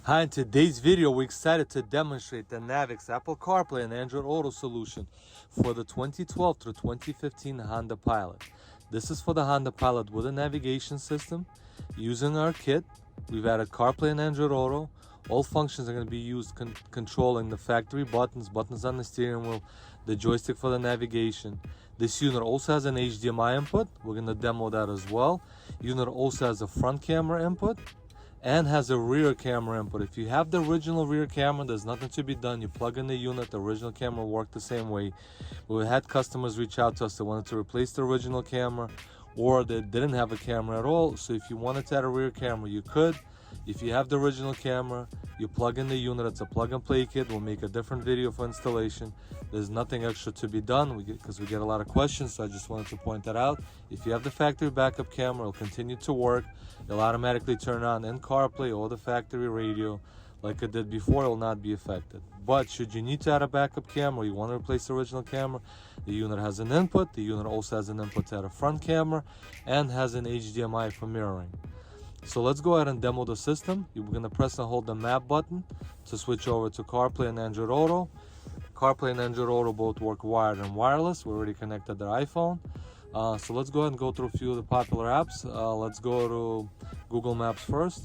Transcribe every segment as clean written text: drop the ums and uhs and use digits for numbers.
Hi, in today's video, we're excited to demonstrate the NAViKS Apple CarPlay and Android Auto solution for the 2012 through 2015 Honda Pilot. This is for the Honda Pilot with a navigation system. Using our kit, we've added CarPlay and Android Auto. All functions are going to be used controlling the factory buttons on the steering wheel, the joystick for the navigation. This unit also has an HDMI input. We're going to demo that as well. Unit also has a front camera input and has a rear camera input. If you have the original rear camera, there's nothing to be done. You plug in the unit, the original camera will work the same way. We had customers reach out to us that wanted to replace the original camera, or they didn't have a camera at all. So if you wanted to add a rear camera, you could. If you have the original camera, you plug in the unit. It's a plug and play kit. We'll make a different video for installation. There's nothing extra to be done because we get a lot of questions, so I just wanted to point that out. If you have the factory backup camera, it'll continue to work. It'll automatically turn on in CarPlay or the factory radio. Like it did before, it will not be affected. But should you need to add a backup camera, or you want to replace the original camera, the unit has an input. The unit also has an input to add a front camera and has an HDMI for mirroring. So let's go ahead and demo the system. You're going to press and hold the map button to switch over to CarPlay and Android Auto. CarPlay and Android Auto both work wired and wireless. We already connected their iPhone. So let's go ahead and go through a few of the popular apps. Let's go to Google Maps first.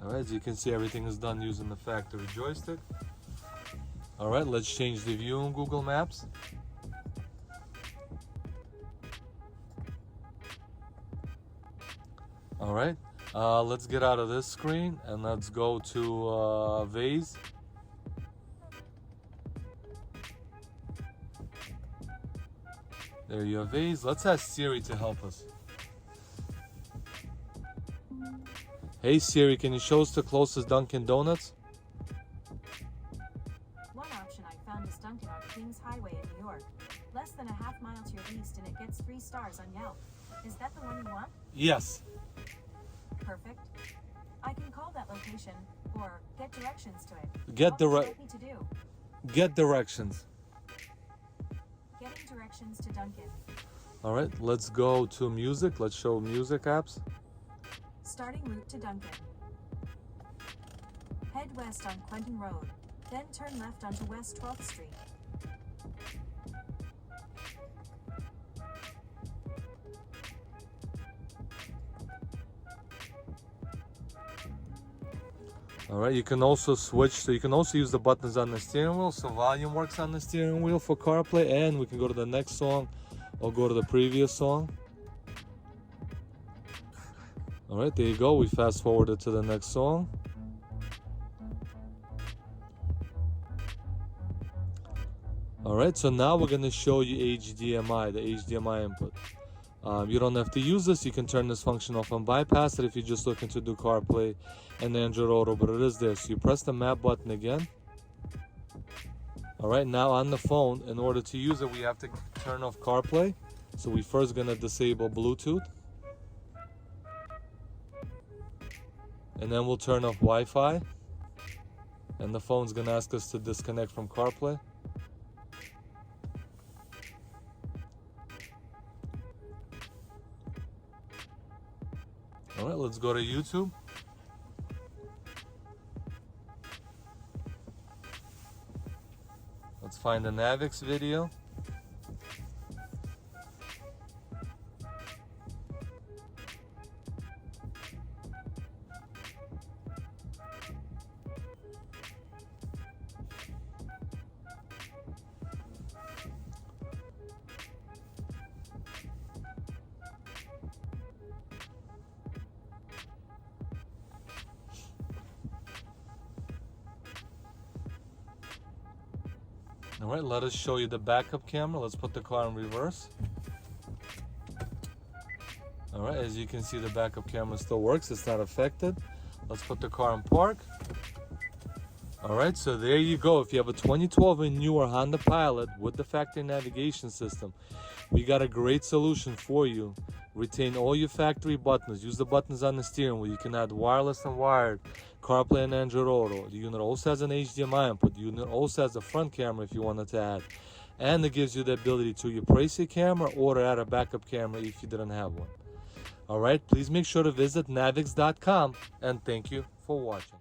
Alright, as you can see, everything is done using the factory joystick. Alright, let's change the view in Google Maps. All right, let's get out of this screen and let's go to Waze. There you have Waze. Let's ask Siri to help us. Hey Siri, can you show us the closest Dunkin' Donuts? One option I found is Dunkin' on Kings Highway in New York. Less than a half mile to your east and it gets 3 stars on Yelp. Is that the one you want? Yes. Perfect. I can call that location or get directions to it. Get What would you like me to do? Get directions. Getting directions to Dunkin'. All right, let's go to music. Let's show music apps. Starting route to Dunkin'. Head west on Quentin Road, then turn left onto West 12th Street. All right, you can also switch, so you can also use the buttons on the steering wheel. So volume works on the steering wheel for CarPlay, and we can go to the next song or go to the previous song. All right, there you go. We fast forwarded to the next song. All right, so now we're gonna show you HDMI, the HDMI input. You don't have to use this. You can turn this function off and bypass it if you're just looking to do CarPlay and Android Auto, but it is there. So you press the map button again. All right, now on the phone, in order to use it, we have to turn off CarPlay. So we first gonna disable Bluetooth. And then we'll turn off Wi-Fi. And the phone's gonna ask us to disconnect from CarPlay. All right, let's go to YouTube. Let's find the NAViKS video. All right, let us show you the backup camera. Let's put the car in reverse. All right, as you can see, the backup camera still works. It's not affected. Let's put the car in park. All right, so there you go. If you have a 2012 and newer Honda Pilot with the factory navigation system, we got a great solution for you. Retain all your factory buttons. Use the buttons on the steering wheel. You can add wireless and wired, CarPlay and Android Auto. The unit also has an HDMI input. The unit also has a front camera if you wanted to add. and it gives you the ability to replace your camera or to add a backup camera if you didn't have one. Alright, please make sure to visit NAViKS.com, and thank you for watching.